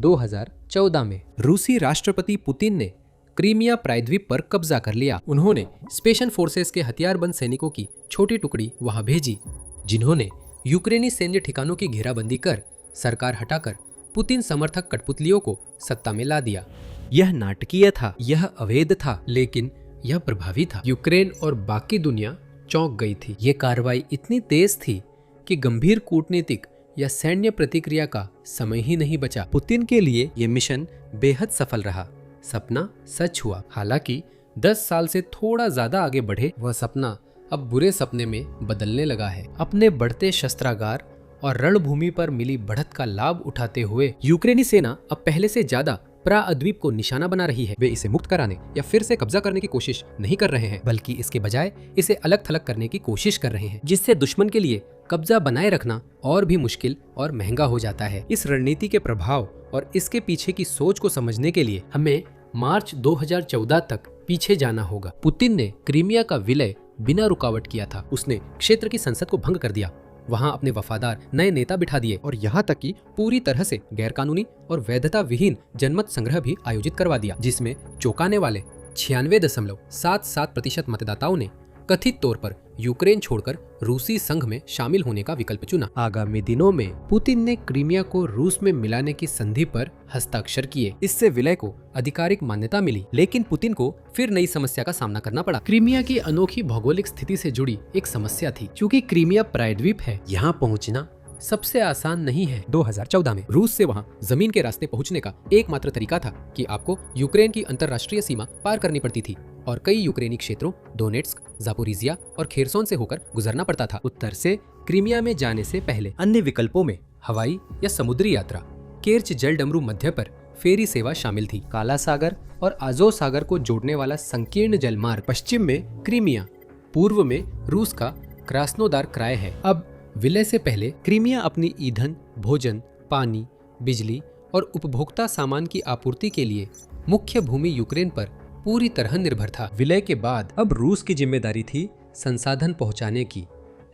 2014 में रूसी राष्ट्रपति पुतिन ने क्रीमिया प्रायद्वीप पर कब्जा कर लिया। उन्होंने स्पेशल फोर्सेस के हथियारबंद सैनिकों की छोटी टुकड़ी वहां भेजी, जिन्होंने यूक्रेनी सैन्य ठिकानों की घेराबंदी कर सरकार हटाकर पुतिन समर्थक कठपुतलियों को सत्ता में ला दिया। यह नाटकीय था, यह अवैध था, लेकिन यह प्रभावी था। यूक्रेन और बाकी दुनिया चौंक गई थी। ये कार्रवाई इतनी तेज थी कि गंभीर कूटनीतिक या सैन्य प्रतिक्रिया का समय ही नहीं बचा। पुतिन के लिए यह मिशन बेहद सफल रहा। सपना सच हुआ। हालांकि 10 साल से थोड़ा ज्यादा आगे बढ़े वह सपना अब बुरे सपने में बदलने लगा है। अपने बढ़ते शस्त्रागार और रणभूमि पर मिली बढ़त का लाभ उठाते हुए यूक्रेनी सेना अब पहले से ज्यादा प्रायद्वीप को निशाना बना रही है। वे इसे मुक्त कराने या फिर से कब्जा करने की कोशिश नहीं कर रहे हैं, बल्कि इसके बजाय इसे अलग थलग करने की कोशिश कर रहे हैं, जिससे दुश्मन के लिए कब्जा बनाए रखना और भी मुश्किल और महंगा हो जाता है। इस रणनीति के प्रभाव और इसके पीछे की सोच को समझने के लिए हमें मार्च 2014 तक पीछे जाना होगा। पुतिन ने क्रीमिया का विलय बिना रुकावट किया था। उसने क्षेत्र की संसद को भंग कर दिया, वहां अपने वफादार नए नेता बिठा दिए और यहाँ तक कि पूरी तरह से गैरकानूनी और वैधता विहीन जनमत संग्रह भी आयोजित करवा दिया, जिसमें चौंकाने वाले 96.77% मतदाताओं ने कथित तौर पर यूक्रेन छोड़कर रूसी संघ में शामिल होने का विकल्प चुना। आगामी दिनों में पुतिन ने क्रीमिया को रूस में मिलाने की संधि पर हस्ताक्षर किए। इससे विलय को आधिकारिक मान्यता मिली, लेकिन पुतिन को फिर नई समस्या का सामना करना पड़ा। क्रीमिया की अनोखी भौगोलिक स्थिति से जुड़ी एक समस्या थी। क्योंकि क्रीमिया प्रायद्वीप है, यहाँ पहुँचना सबसे आसान नहीं है। 2014 में रूस से वहां जमीन के रास्ते पहुंचने का एकमात्र तरीका था कि आपको यूक्रेन की अंतर्राष्ट्रीय सीमा पार करनी पड़ती थी और कई यूक्रेनी क्षेत्रों डोनेट्स्क, जापोरिजिया और खेरसोन से होकर गुजरना पड़ता था। उत्तर से क्रीमिया में जाने से पहले अन्य विकल्पों में हवाई या समुद्री यात्रा, केर्च जलडमरू मध्य पर फेरी सेवा शामिल थी। काला सागर और आजोव सागर को जोड़ने वाला संकीर्ण जलमार्ग पश्चिम में क्रीमिया, पूर्व में रूस का क्रास्नोदार क्राय है। अब विलय से पहले क्रीमिया अपनी ईंधन, भोजन, पानी, बिजली और उपभोक्ता सामान की आपूर्ति के लिए मुख्य भूमि यूक्रेन पर पूरी तरह निर्भर था। विलय के बाद अब रूस की जिम्मेदारी थी संसाधन पहुंचाने की,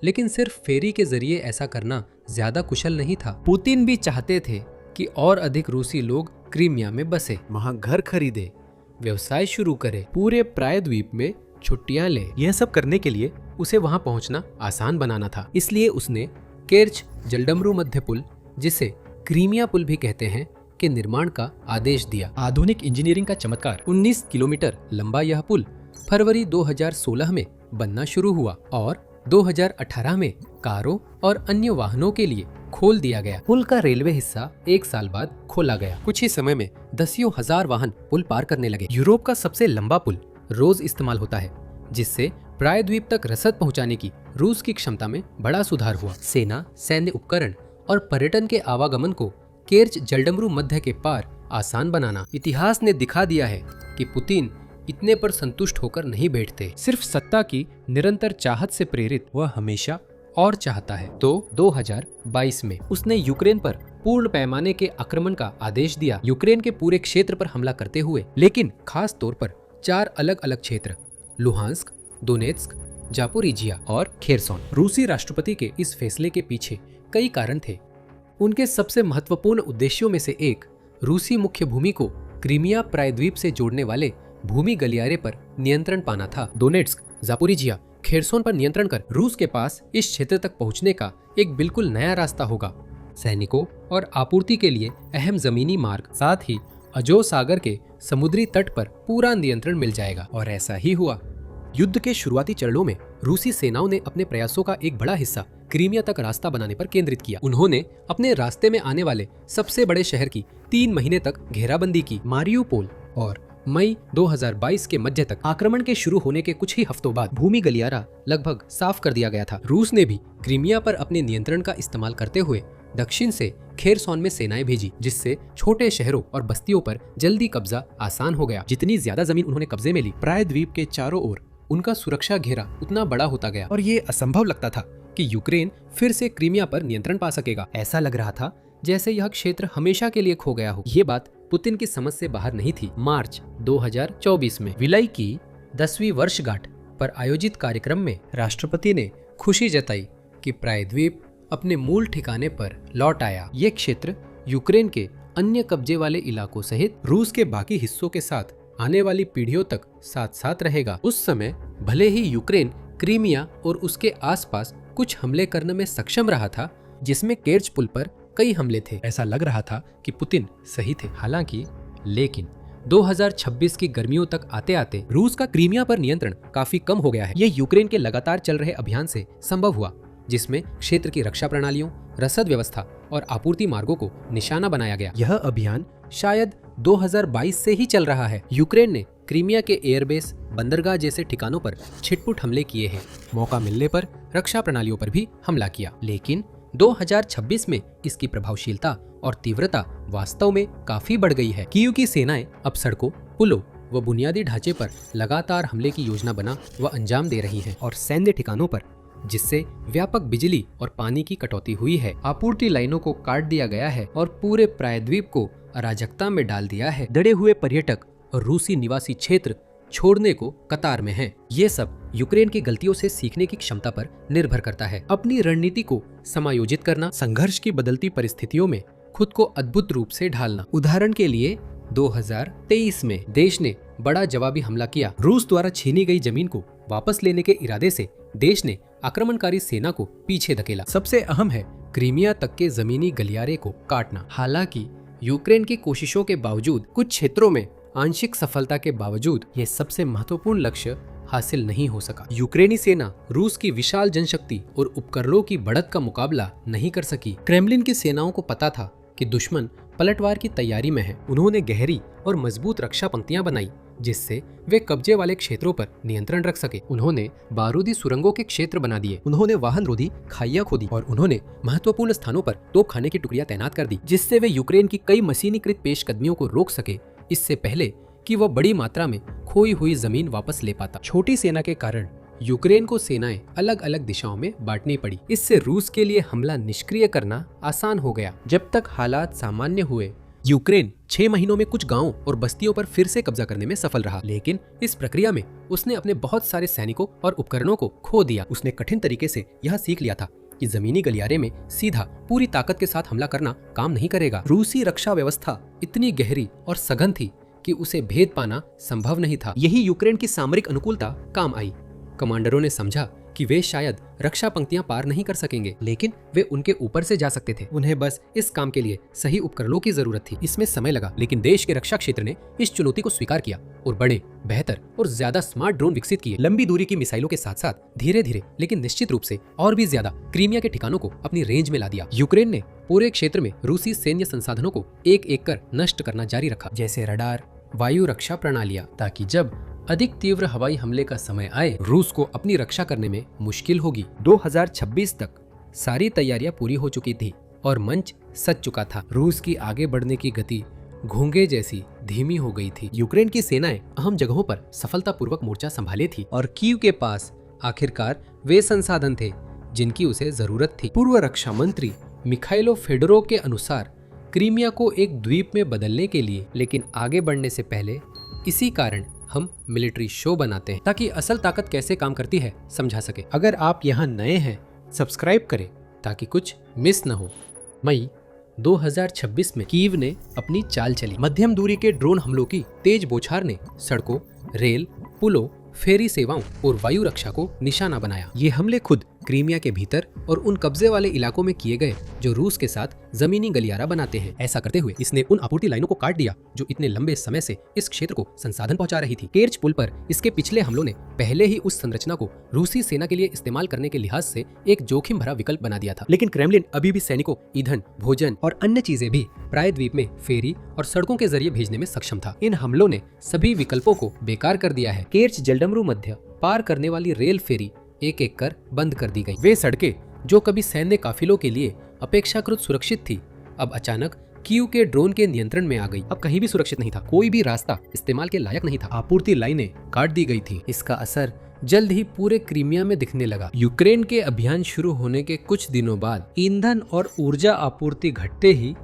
लेकिन सिर्फ फेरी के जरिए ऐसा करना ज्यादा कुशल नहीं था। पुतिन भी चाहते थे कि और अधिक रूसी लोग क्रीमिया में बसे, वहां घर खरीदे, व्यवसाय शुरू करे, पूरे प्रायद्वीप में छुट्टियां ले। यह सब करने के लिए उसे वहां पहुंचना आसान बनाना था। इसलिए उसने केर्च जलडमरू मध्य पुल, जिसे क्रीमिया पुल भी कहते हैं, के निर्माण का आदेश दिया। आधुनिक इंजीनियरिंग का चमत्कार। 19 किलोमीटर लंबा यह पुल फरवरी 2016 में बनना शुरू हुआ और 2018 में कारों और अन्य वाहनों के लिए खोल दिया गया। पुल का रेलवे हिस्सा 1 साल बाद खोला गया। कुछ ही समय में दसियों हजार वाहन पुल पार करने लगे। यूरोप का सबसे लंबा पुल रोज इस्तेमाल होता है, जिससे प्रायद्वीप तक रसद पहुंचाने की रूस की क्षमता में बड़ा सुधार हुआ। सेना, सैन्य उपकरण और पर्यटन के आवागमन को केर्च जलडमरू मध्य के पार आसान बनाना। इतिहास ने दिखा दिया है कि पुतिन इतने पर संतुष्ट होकर नहीं बैठते। सिर्फ सत्ता की निरंतर चाहत से प्रेरित वह हमेशा और चाहता है। तो 2022 में उसने यूक्रेन पर पूर्ण पैमाने के आक्रमण का आदेश दिया, यूक्रेन के पूरे क्षेत्र पर हमला करते हुए, लेकिन खास तौर पर 4 अलग अलग क्षेत्र लुहांस्क, दोनेत्स्क, जापोरिजिया और खेरसोन। रूसी राष्ट्रपति के इस फैसले के पीछे कई कारण थे। उनके सबसे महत्वपूर्ण उद्देश्यों में से एक रूसी मुख्य भूमि को क्रीमिया प्रायद्वीप से जोड़ने वाले भूमि गलियारे पर नियंत्रण पाना था। दोनेट्स्क, जापोरिजिया, खेरसोन पर नियंत्रण कर रूस के पास इस क्षेत्र तक पहुंचने का एक बिल्कुल नया रास्ता होगा। सैनिकों और आपूर्ति के लिए अहम जमीनी मार्ग, साथ ही अजोव सागर के समुद्री तट पर पूरा नियंत्रण मिल जाएगा। और ऐसा ही हुआ। युद्ध के शुरुआती चरणों में रूसी सेनाओं ने अपने प्रयासों का एक बड़ा हिस्सा क्रीमिया तक रास्ता बनाने पर केंद्रित किया। उन्होंने अपने रास्ते में आने वाले सबसे बड़े शहर की 3 महीने तक घेराबंदी की। मारियुपोल और मई 2022 के मध्य तक आक्रमण के शुरू होने के कुछ ही हफ्तों बाद भूमि गलियारा लगभग साफ कर दिया गया था। रूस ने भी क्रीमिया पर अपने नियंत्रण का इस्तेमाल करते हुए दक्षिण से खेरसोन में सेनाएं भेजी, जिससे छोटे शहरों और बस्तियों पर जल्दी कब्जा आसान हो गया। जितनी ज्यादा जमीन उन्होंने कब्जे में ली, प्रायद्वीप के चारों ओर उनका सुरक्षा घेरा उतना बड़ा होता गया और ये असंभव लगता था कि यूक्रेन फिर से क्रीमिया पर नियंत्रण पा सकेगा। ऐसा लग रहा था जैसे यह क्षेत्र हमेशा के लिए खो गया हो। ये बात पुतिन की समझ से बाहर नहीं थी। मार्च 2024 में विलय की 10वीं वर्षगांठ पर आयोजित कार्यक्रम में राष्ट्रपति ने खुशी जताई कि प्रायद्वीप अपने मूल ठिकाने पर लौट आया। ये क्षेत्र यूक्रेन के अन्य कब्जे वाले इलाकों सहित रूस के बाकी हिस्सों के साथ आने वाली पीढ़ियों तक साथ साथ रहेगा। उस समय भले ही यूक्रेन क्रीमिया और उसके आसपास कुछ हमले करने में सक्षम रहा था, जिसमें केर्च पुल पर कई हमले थे। ऐसा लग रहा था कि पुतिन सही थे। हालांकि लेकिन 2026 की गर्मियों तक आते आते रूस का क्रीमिया पर नियंत्रण काफी कम हो गया है। यह यूक्रेन के लगातार चल रहे अभियान से संभव हुआ, जिसमें क्षेत्र की रक्षा प्रणालियों, रसद व्यवस्था और आपूर्ति मार्गों को निशाना बनाया गया। यह अभियान शायद 2022 से ही चल रहा है। यूक्रेन ने क्रीमिया के एयरबेस, बंदरगाह जैसे ठिकानों पर छिटपुट हमले किए हैं। मौका मिलने पर रक्षा प्रणालियों पर भी हमला किया, लेकिन 2026 में इसकी प्रभावशीलता और तीव्रता वास्तव में काफी बढ़ गई है। कीव की सेनाएं अब सड़कों, पुलों व बुनियादी ढांचे पर लगातार हमले की योजना बना व अंजाम दे रही हैं, और सैन्य ठिकानों पर, जिससे व्यापक बिजली और पानी की कटौती हुई है। आपूर्ति लाइनों को काट दिया गया है और पूरे प्रायद्वीप को अराजकता में डाल दिया है। डरे हुए पर्यटक और रूसी निवासी क्षेत्र छोड़ने को कतार में हैं। ये सब यूक्रेन की गलतियों से सीखने की क्षमता पर निर्भर करता है। अपनी रणनीति को समायोजित करना, संघर्ष की बदलती परिस्थितियों में खुद को अद्भुत रूप से ढालना। उदाहरण के लिए 2023 में देश ने बड़ा जवाबी हमला किया। रूस द्वारा छीनी गई जमीन को वापस लेने के इरादे से देश ने आक्रमणकारी सेना को पीछे धकेला। सबसे अहम है क्रीमिया तक के जमीनी गलियारे को काटना। हालांकि यूक्रेन की कोशिशों के बावजूद, कुछ क्षेत्रों में आंशिक सफलता के बावजूद, यह सबसे महत्वपूर्ण लक्ष्य हासिल नहीं हो सका। यूक्रेनी सेना रूस की विशाल जनशक्ति और उपकरणों की बढ़त का मुकाबला नहीं कर सकी। क्रेमलिन की सेनाओं को पता था कि दुश्मन पलटवार की तैयारी में है। उन्होंने गहरी और मजबूत रक्षा पंक्तियां बनाई, जिससे वे कब्जे वाले क्षेत्रों पर नियंत्रण रख सके। उन्होंने बारूदी सुरंगों के क्षेत्र बना दिए, उन्होंने वाहन रोधी खाइयां खोदी और उन्होंने महत्वपूर्ण स्थानों पर तोपखाने की टुकड़ियां तैनात कर दी, जिससे वे यूक्रेन की कई मशीनीकृत पेशकदमियों को रोक सके, इससे पहले कि वह बड़ी मात्रा में खोई हुई जमीन वापस ले पाता। छोटी सेना के कारण यूक्रेन को सेनाएं अलग अलग दिशाओं में बांटनी पड़ी। इससे रूस के लिए हमला निष्क्रिय करना आसान हो गया। जब तक हालात सामान्य हुए, यूक्रेन 6 महीनों में कुछ गांवों और बस्तियों पर फिर से कब्जा करने में सफल रहा, लेकिन इस प्रक्रिया में उसने अपने बहुत सारे सैनिकों और उपकरणों को खो दिया। उसने कठिन तरीके से यह सीख लिया था कि जमीनी गलियारे में सीधा पूरी ताकत के साथ हमला करना काम नहीं करेगा। रूसी रक्षा व्यवस्था इतनी गहरी और सघन थी कि उसे भेद पाना संभव नहीं था। यही यूक्रेन की सामरिक अनुकूलता काम आई। कमांडरों ने समझा कि वे शायद रक्षा पंक्तियां पार नहीं कर सकेंगे, लेकिन वे उनके ऊपर से जा सकते थे। उन्हें बस इस काम के लिए सही उपकरणों की जरूरत थी। इसमें समय लगा, लेकिन देश के रक्षा क्षेत्र ने इस चुनौती को स्वीकार किया और बड़े, बेहतर और ज्यादा स्मार्ट ड्रोन विकसित किए। लंबी दूरी की मिसाइलों के साथ साथ धीरे धीरे लेकिन निश्चित रूप से और भी ज्यादा क्रीमिया के ठिकानों को अपनी रेंज में ला दिया। यूक्रेन ने पूरे क्षेत्र में रूसी सैन्य संसाधनों को एक एक कर नष्ट करना जारी रखा, जैसे रडार, वायु रक्षा प्रणालियां, ताकि जब अधिक तीव्र हवाई हमले का समय आए, रूस को अपनी रक्षा करने में मुश्किल होगी। 2026 तक सारी तैयारियां पूरी हो चुकी थी और मंच सज चुका था। रूस की आगे बढ़ने की गति घोंघे जैसी धीमी हो गई थी। यूक्रेन की सेनाएं अहम जगहों पर सफलतापूर्वक मोर्चा संभाले थी और कीव के पास आखिरकार वे संसाधन थे जिनकी उसे जरूरत थी। पूर्व रक्षा मंत्री मिखाइलो फेडोरोव के अनुसार क्रीमिया को एक द्वीप में बदलने के लिए, लेकिन आगे बढ़ने से पहले इसी कारण हम मिलिट्री शो बनाते हैं ताकि असल ताकत कैसे काम करती है समझा सके। अगर आप यहाँ नए हैं, सब्सक्राइब करें ताकि कुछ मिस न हो। मई 2026 में कीव ने अपनी चाल चली। मध्यम दूरी के ड्रोन हमलों की तेज बौछार ने सड़कों, रेल, पुलों, फेरी सेवाओं और वायु रक्षा को निशाना बनाया। ये हमले खुद क्रीमिया के भीतर और उन कब्जे वाले इलाकों में किए गए जो रूस के साथ जमीनी गलियारा बनाते हैं। ऐसा करते हुए इसने उन आपूर्ति लाइनों को काट दिया जो इतने लंबे समय से इस क्षेत्र को संसाधन पहुंचा रही थी। केर्च पुल पर इसके पिछले हमलों ने पहले ही उस संरचना को रूसी सेना के लिए इस्तेमाल करने के लिहाज से एक जोखिम भरा विकल्प बना दिया था। लेकिन क्रेमलिन अभी भी सैनिकों, ईंधन, भोजन और अन्य चीजें भी प्रायद्वीप में फेरी और सड़कों के जरिए भेजने में सक्षम था। इन हमलों ने सभी विकल्पों को बेकार कर दिया है। केर्च जलडमरू मध्य पार करने वाली रेल फेरी एक एक कर बंद कर दी गई। वे सड़कें जो कभी सैन्य काफिलों के लिए अपेक्षाकृत सुरक्षित थी, अब अचानक कीव के ड्रोन के नियंत्रण में आ गई। अब कहीं भी सुरक्षित नहीं था, कोई भी रास्ता इस्तेमाल के लायक नहीं था। आपूर्ति लाइनें काट दी गई थी। इसका असर जल्द ही पूरे क्रीमिया में दिखने लगा। यूक्रेन के अभियान शुरू होने के कुछ दिनों बाद ईंधन और ऊर्जा आपूर्ति घटते ही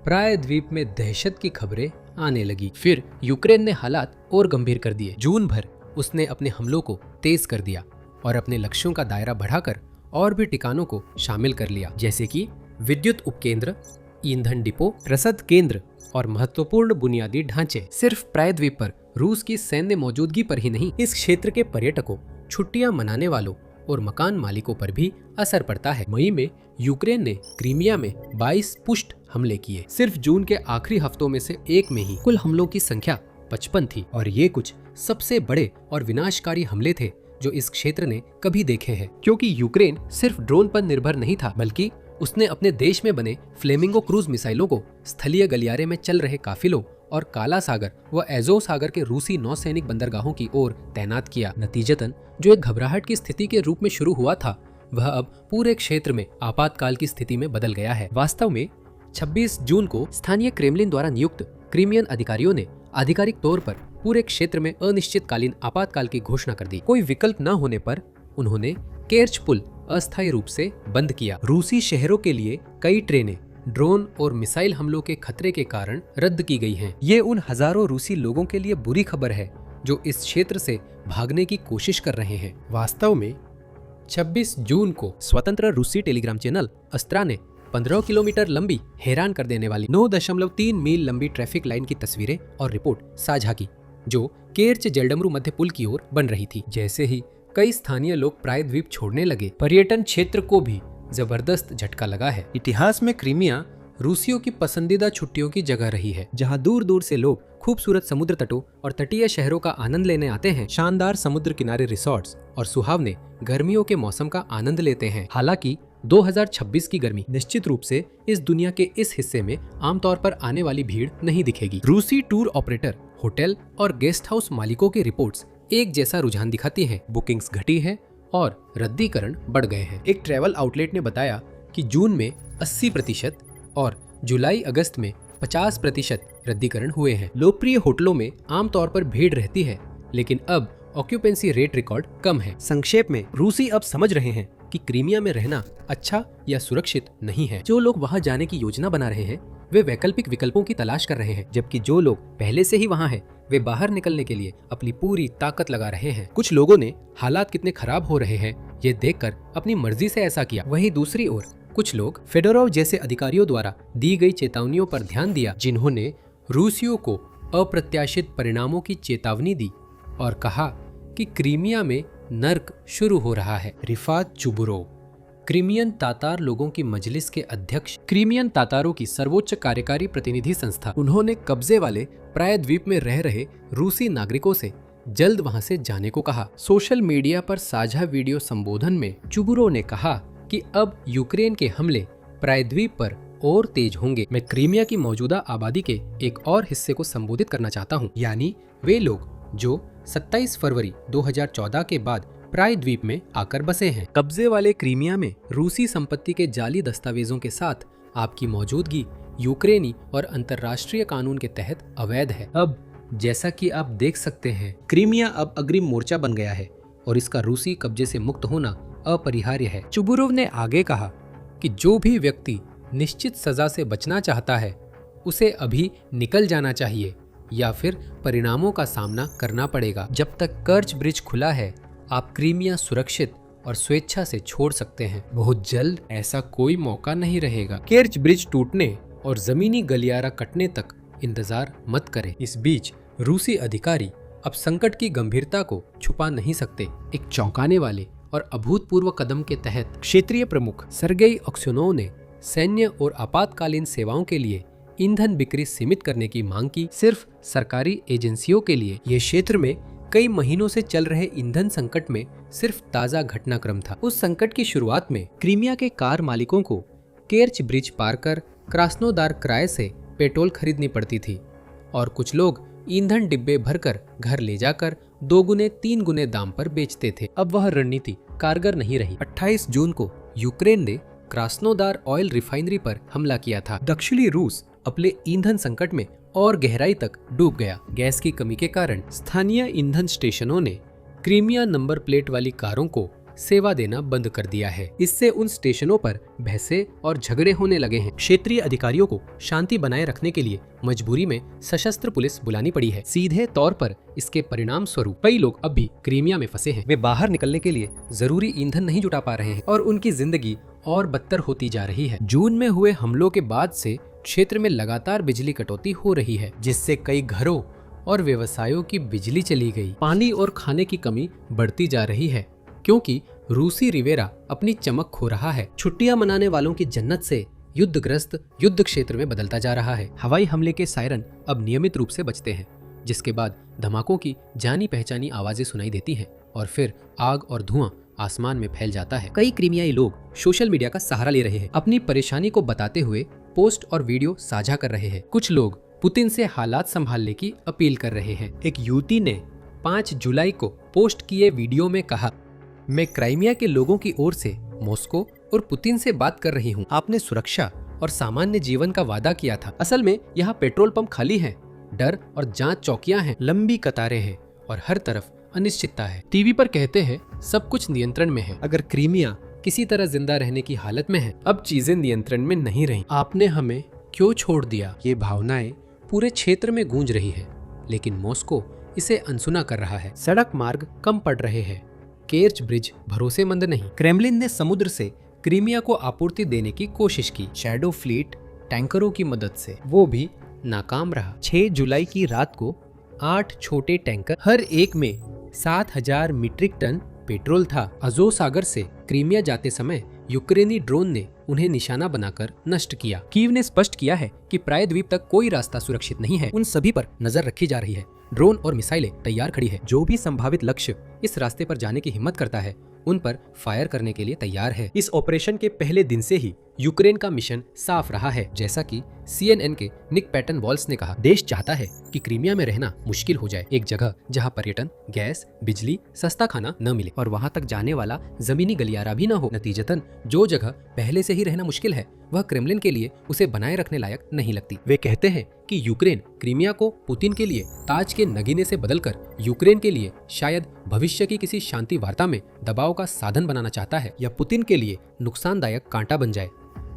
प्रायद्वीप में दहशत की खबरें आने लगी। फिर यूक्रेन ने हालात और गंभीर कर दिए। जून भर उसने अपने हमलों को तेज कर दिया और अपने लक्ष्यों का दायरा बढ़ाकर और भी ठिकानों को शामिल कर लिया, जैसे कि विद्युत उपकेंद्र, ईंधन डिपो, रसद केंद्र और महत्वपूर्ण बुनियादी ढांचे। सिर्फ प्रायद्वीप पर रूस की सैन्य मौजूदगी पर ही नहीं, इस क्षेत्र के पर्यटकों, छुट्टियां मनाने वालों और मकान मालिकों पर भी असर पड़ता है। मई में यूक्रेन ने क्रीमिया में 22 पुष्ट हमले किए। सिर्फ जून के आखिरी हफ्तों में से एक में ही कुल हमलों की संख्या 55 थी और ये कुछ सबसे बड़े और विनाशकारी हमले थे जो इस क्षेत्र ने कभी देखे हैं। क्योंकि यूक्रेन सिर्फ ड्रोन पर निर्भर नहीं था, बल्कि उसने अपने देश में बने फ्लेमिंगो क्रूज मिसाइलों को स्थलीय गलियारे में चल रहे काफिलों और काला सागर व एजोव सागर के रूसी नौसैनिक बंदरगाहों की ओर तैनात किया। नतीजतन जो एक घबराहट की स्थिति के रूप में शुरू हुआ था, वह अब पूरे क्षेत्र में आपातकाल की स्थिति में बदल गया है। वास्तव में 26 जून को स्थानीय क्रेमलिन द्वारा नियुक्त क्रीमियन अधिकारियों ने आधिकारिक तौर पर पूरे क्षेत्र में अनिश्चितकालीन आपातकाल की घोषणा कर दी। कोई विकल्प न होने पर उन्होंने केर्च पुल अस्थायी रूप से बंद किया। रूसी शहरों के लिए कई ट्रेनें ड्रोन और मिसाइल हमलों के खतरे के कारण रद्द की गई हैं। ये उन हजारों रूसी लोगों के लिए बुरी खबर है जो इस क्षेत्र से भागने की कोशिश कर रहे हैं। वास्तव में 26 जून को स्वतंत्र रूसी टेलीग्राम चैनल अस्त्रा ने 15 किलोमीटर लंबी, हैरान कर देने वाली 9.3 मील लंबी ट्रैफिक लाइन की तस्वीरें और रिपोर्ट साझा की, जो केर्च जेल्डमरू मध्य पुल की ओर बन रही थी। जैसे ही कई स्थानीय लोग प्रायद्वीप छोड़ने लगे, पर्यटन क्षेत्र को भी जबरदस्त झटका लगा है। इतिहास में क्रीमिया रूसियों की पसंदीदा छुट्टियों की जगह रही है, जहां दूर दूर से लोग खूबसूरत समुद्र तटों और तटीय शहरों का आनंद लेने आते हैं। शानदार समुद्र किनारे रिसोर्ट्स और सुहावने गर्मियों के मौसम का आनंद लेते हैं। हालांकि 2026 की गर्मी निश्चित रूप से इस दुनिया के इस हिस्से में आमतौर पर आने वाली भीड़ नहीं दिखेगी। रूसी टूर ऑपरेटर, होटल और गेस्ट हाउस मालिकों की रिपोर्ट्स एक जैसा रुझान दिखाती हैं। बुकिंग्स घटी है और रद्दीकरण बढ़ गए हैं। एक ट्रैवल आउटलेट ने बताया कि जून में 80% और जुलाई अगस्त में 50% रद्दीकरण हुए हैं। लोकप्रिय होटलों में आमतौर पर भीड़ रहती है, लेकिन अब ऑक्यूपेंसी रेट रिकॉर्ड कम है। संक्षेप में, रूसी अब समझ रहे हैं कि क्रीमिया में रहना अच्छा या सुरक्षित नहीं है। जो लोग वहां जाने की योजना बना रहे हैं, वे वैकल्पिक विकल्पों की तलाश कर रहे हैं, जबकि जो लोग पहले से ही वहां हैं, वे बाहर निकलने के लिए अपनी पूरी ताकत लगा रहे हैं। कुछ लोगों ने हालात कितने खराब हो रहे हैं ये देखकर अपनी मर्जी से ऐसा किया। वहीं दूसरी ओर कुछ लोग फेडोरोव जैसे अधिकारियों द्वारा दी गई चेतावनियों पर ध्यान दिया, जिन्होंने रूसियों को अप्रत्याशित परिणामों की चेतावनी दी और कहा कि क्रीमिया में नर्क शुरू हो रहा है। रिफात चुबुरोव, क्रीमियन तातार लोगों की मजलिस के अध्यक्ष, क्रीमियन तातारों की सर्वोच्च कार्यकारी प्रतिनिधि संस्था, उन्होंने कब्जे वाले प्रायद्वीप में रह रहे रूसी नागरिकों से जल्द वहां से जाने को कहा। सोशल मीडिया पर साझा वीडियो संबोधन में चुबुरोव ने कहा कि अब यूक्रेन के हमले प्रायद्वीप पर और तेज होंगे। मैं क्रीमिया की मौजूदा आबादी के एक और हिस्से को संबोधित करना चाहता हूं, यानी वे लोग जो 27 फरवरी 2014 के बाद प्रायद्वीप में आकर बसे हैं। कब्जे वाले क्रीमिया में रूसी संपत्ति के जाली दस्तावेजों के साथ आपकी मौजूदगी यूक्रेनी और अंतर्राष्ट्रीय कानून के तहत अवैध है। अब जैसा कि आप देख सकते हैं, क्रीमिया अब अग्रिम मोर्चा बन गया है और इसका रूसी कब्जे से मुक्त होना अपरिहार्य है। चुबुरोव ने आगे कहा कि जो भी व्यक्ति निश्चित सजा से बचना चाहता है, उसे अभी निकल जाना चाहिए या फिर परिणामों का सामना करना पड़ेगा। जब तक कर्च ब्रिज खुला है, आप क्रीमिया सुरक्षित और स्वेच्छा से छोड़ सकते हैं। बहुत जल्द ऐसा कोई मौका नहीं रहेगा। केर्च ब्रिज टूटने और जमीनी गलियारा कटने तक इंतजार मत करें। इस बीच रूसी अधिकारी अब संकट की गंभीरता को छुपा नहीं सकते। एक चौंकाने वाले और अभूतपूर्व कदम के तहत क्षेत्रीय प्रमुख सर्गेई अक्स्योनोव ने सैन्य और आपातकालीन सेवाओं के लिए ईंधन बिक्री सीमित करने की मांग की। सिर्फ सरकारी एजेंसियों के लिए ये क्षेत्र में कई महीनों से चल रहे ईंधन संकट में सिर्फ ताजा घटनाक्रम था। उस संकट की शुरुआत में क्रीमिया के कार मालिकों को केर्च ब्रिज पार कर क्रास्नोदार क्राय से पेट्रोल खरीदनी पड़ती थी और कुछ लोग ईंधन डिब्बे भरकर घर ले जाकर 2 गुने 3 गुने दाम पर बेचते थे। अब वह रणनीति कारगर नहीं रही। 28 जून को यूक्रेन ने क्रास्नोदार ऑयल रिफाइनरी पर हमला किया था। दक्षिणी रूस अपने ईंधन संकट में और गहराई तक डूब गया। गैस की कमी के कारण स्थानीय ईंधन स्टेशनों ने क्रीमिया नंबर प्लेट वाली कारों को सेवा देना बंद कर दिया है। इससे उन स्टेशनों पर बहसें और झगड़े होने लगे हैं। क्षेत्रीय अधिकारियों को शांति बनाए रखने के लिए मजबूरी में सशस्त्र पुलिस बुलानी पड़ी है। सीधे तौर पर इसके परिणाम स्वरूप कई लोग अब भी क्रीमिया में फंसे हैं। वे बाहर निकलने के लिए जरूरी ईंधन नहीं जुटा पा रहे हैं और उनकी जिंदगी और बदतर होती जा रही है। जून में हुए हमलों के बाद से क्षेत्र में लगातार बिजली कटौती हो रही है, जिससे कई घरों और व्यवसायों की बिजली चली गई। पानी और खाने की कमी बढ़ती जा रही है क्योंकि रूसी रिवेरा अपनी चमक खो रहा है। छुट्टियां मनाने वालों की जन्नत से युद्धग्रस्त युद्ध क्षेत्र में बदलता जा रहा है। हवाई हमले के सायरन अब नियमित रूप से बजते हैं, जिसके बाद धमाकों की जानी पहचानी आवाजें सुनाई देती हैं और फिर आग और धुआं आसमान में फैल जाता है। कई क्रीमियाई लोग सोशल मीडिया का सहारा ले रहे हैं, अपनी परेशानी को बताते हुए पोस्ट और वीडियो साझा कर रहे हैं। कुछ लोग पुतिन से हालात संभालने की अपील कर रहे हैं। एक युवती ने 5 जुलाई को पोस्ट किए वीडियो में कहा, मैं क्राइमिया के लोगों की ओर से मॉस्को और पुतिन से बात कर रही हूँ। आपने सुरक्षा और सामान्य जीवन का वादा किया था। असल में यहाँ पेट्रोल पंप खाली हैं, डर और जांच चौकियां हैं, लंबी कतारें हैं और हर तरफ अनिश्चितता है। टीवी पर कहते हैं सब कुछ नियंत्रण में है। अगर क्रीमिया किसी तरह जिंदा रहने की हालत में है, अब चीजें नियंत्रण में नहीं रही। आपने हमें क्यों छोड़ दिया? ये भावनाएं पूरे क्षेत्र में गूंज रही है, लेकिन मॉस्को इसे अनसुना कर रहा है। सड़क मार्ग कम पड़ रहे हैं, केर्च ब्रिज भरोसेमंद नहीं। क्रेमलिन ने समुद्र से क्रीमिया को आपूर्ति देने की कोशिश की, शैडो फ्लीट टैंकरों की मदद से, वो भी नाकाम रहा। 6 जुलाई की रात को 8 छोटे टैंकर, हर एक में 7,000 मीट्रिक टन पेट्रोल था। अजोव सागर से क्रीमिया जाते समय यूक्रेनी ड्रोन ने उन्हें निशाना बनाकर नष्ट किया। कीव ने स्पष्ट किया है कि प्रायद्वीप तक कोई रास्ता सुरक्षित नहीं है, उन सभी पर नजर रखी जा रही है। ड्रोन और मिसाइलें तैयार खड़ी है। जो भी संभावित लक्ष्य इस रास्ते पर जाने की हिम्मत करता है, उन पर फायर करने के लिए तैयार है। इस ऑपरेशन के पहले दिन से ही यूक्रेन का मिशन साफ रहा है। जैसा कि CNN के निक पैटन वॉल्स ने कहा, देश चाहता है कि क्रीमिया में रहना मुश्किल हो जाए, एक जगह जहां पर्यटन, गैस, बिजली, सस्ता खाना न मिले और वहां तक जाने वाला जमीनी गलियारा भी न हो। नतीजतन जो जगह पहले से ही रहना मुश्किल है, वह क्रेमलिन के लिए उसे बनाए रखने लायक नहीं लगती। वे कहते हैं कि यूक्रेन क्रीमिया को पुतिन के लिए ताज के नगीने से बदलकर यूक्रेन के लिए शायद भविष्य की किसी शांति वार्ता में दबाव का साधन बनाना चाहता है, या पुतिन के लिए नुकसानदायक कांटा बन जाए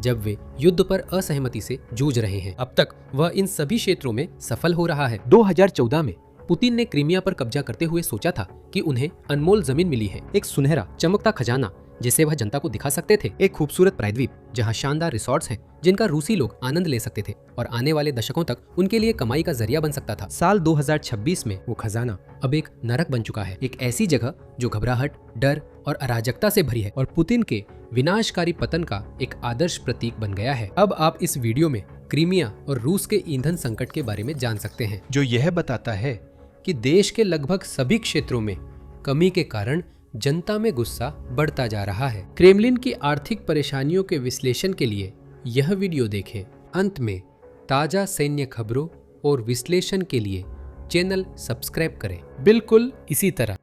जब वे युद्ध पर असहमति से जूझ रहे हैं। अब तक वह इन सभी क्षेत्रों में सफल हो रहा है। 2014 में पुतिन ने क्रीमिया पर कब्जा करते हुए सोचा था कि उन्हें अनमोल जमीन मिली है, एक सुनहरा चमकता खजाना जिसे वह जनता को दिखा सकते थे, एक खूबसूरत प्रायद्वीप जहां शानदार रिसॉर्ट्स हैं जिनका रूसी लोग आनंद ले सकते थे और आने वाले दशकों तक उनके लिए कमाई का जरिया बन सकता था। साल 2026 में वो खजाना अब एक नरक बन चुका है, एक ऐसी जगह जो घबराहट, डर और अराजकता से भरी है और पुतिन के विनाशकारी पतन का एक आदर्श प्रतीक बन गया है। अब आप इस वीडियो में क्रीमिया और रूस के ईंधन संकट के बारे में जान सकते हैं, जो यह बताता है कि देश के लगभग सभी क्षेत्रों में कमी के कारण जनता में गुस्सा बढ़ता जा रहा है। क्रेमलिन की आर्थिक परेशानियों के विश्लेषण के लिए यह वीडियो देखें। अंत में ताजा सैन्य खबरों और विश्लेषण के लिए चैनल सब्सक्राइब करें। बिल्कुल इसी तरह